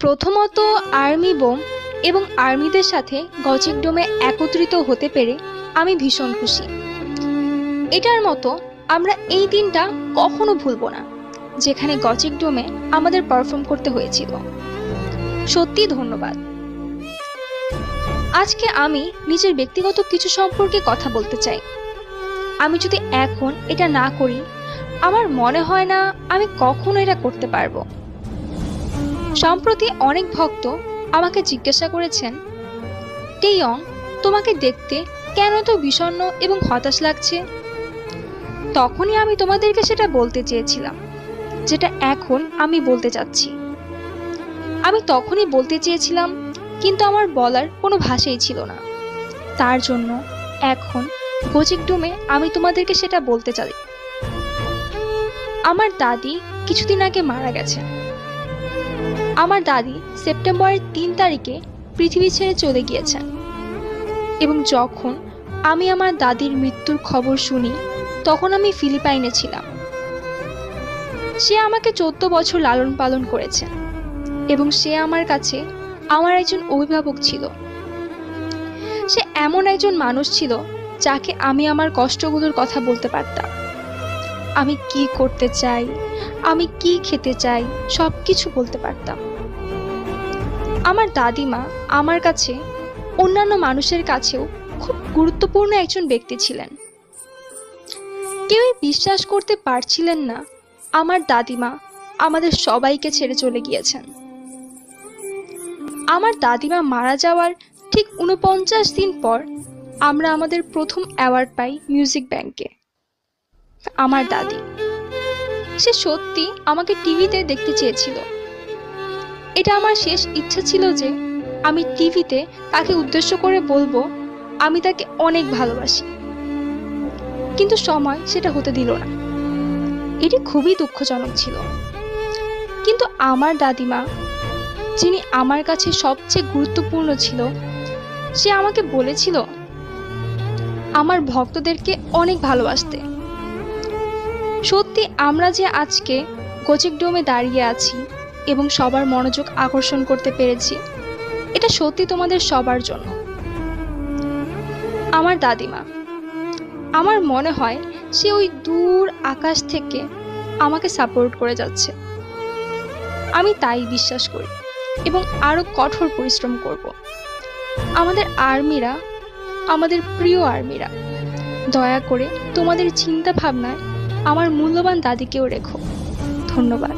প্রথমত army bomb এবং আর্মিদের সাথে গজিক ডোমে একত্রিত হতে পেরে আমি ভীষণ খুশি। এটার মতো আমরা এই দিনটা কখনো ভুলবো না, যেখানে গজিক ডোমে আমাদের পারফর্ম করতে হয়েছিল। সত্যি ধন্যবাদ। আজকে আমি নিজের ব্যক্তিগত কিছু সম্পর্কে কথা বলতে চাই। আমি যদি এখন এটা না করি, আমার মনে হয় না আমি কখনো এটা করতে পারবো। সম্প্রতি অনেক ভক্ত আমাকে জিজ্ঞাসা করেছেন, টেইয়ং, তোমাকে দেখতে কেন এত বিষণ্ণ এবং হতাশ লাগছে? তখনই আমি তোমাদেরকে সেটা বলতে চেয়েছিলাম, যেটা এখন আমি বলতে চাচ্ছি। আমি তখনই বলতে চেয়েছিলাম, কিন্তু আমার বলার কোনো ভাষাই ছিল না। তার জন্য এখন গজিক ডোমে আমি তোমাদেরকে সেটা বলতে চাই। আমার দাদি কিছুদিন আগে মারা গেছেন। আমার দাদি সেপ্টেম্বরের 3 তারিখে পৃথিবী ছেড়ে চলে গিয়েছেন, এবং যখন আমি আমার দাদির মৃত্যুর খবর শুনি তখন আমি ফিলিপাইনে ছিলাম। সে আমাকে 14 বছর লালন পালন করেছে এবং সে আমার কাছে আমার একজন অভিভাবক ছিল। সে এমন একজন মানুষ ছিল যাকে আমি আমার কষ্টগুলোর কথা বলতে পারতাম। আমি কি করতে চাই, আমি কি খেতে চাই, সবকিছু বলতে পারতাম। আমার দাদিমা আমার কাছে অন্যান্য মানুষের কাছেও খুব গুরুত্বপূর্ণ একজন ব্যক্তি ছিলেন। কেউই বিশ্বাস করতে পারছিলেন না আমার দাদিমা আমাদের সবাইকে ছেড়ে চলে গিয়েছেন। আমার দাদিমা মারা যাওয়ার ঠিক 49 দিন পর আমরা আমাদের প্রথম অ্যাওয়ার্ড পাই মিউজিক ব্যাংকে। আমার দাদি, সে সত্যি আমাকে টিভিতে দেখতে চেয়েছিল। এটা আমার শেষ ইচ্ছা ছিল যে আমি টিভিতে তাকে উদ্দেশ্য করে বলবো আমি তাকে অনেক ভালোবাসি, কিন্তু সময় সেটা হতে দিল না। এটি খুবই দুঃখজনক ছিল। কিন্তু আমার দাদিমা, যিনি আমার কাছে সবচেয়ে গুরুত্বপূর্ণ ছিল, সে আমাকে বলেছিল আমার ভক্তদেরকে অনেক ভালোবাসতে। সত্যি আমরা যে আজকে গজিক ডোমে দাঁড়িয়ে আছি এবং সবার মনোযোগ আকর্ষণ করতে পেরেছি, এটা সত্যি তোমাদের সবার জন্য। আমার দাদিমা, আমার মনে হয় সে ওই দূর আকাশ থেকে আমাকে সাপোর্ট করে যাচ্ছে। আমি তাই বিশ্বাস করি এবং আরো কঠোর পরিশ্রম করব। আমাদের আর্মিরা, আমাদের প্রিয় আর্মিরা, দয়া করে তোমাদের চিন্তা ভাবনায় আমার মূল্যবান দাদিকেও রেখো। ধন্যবাদ।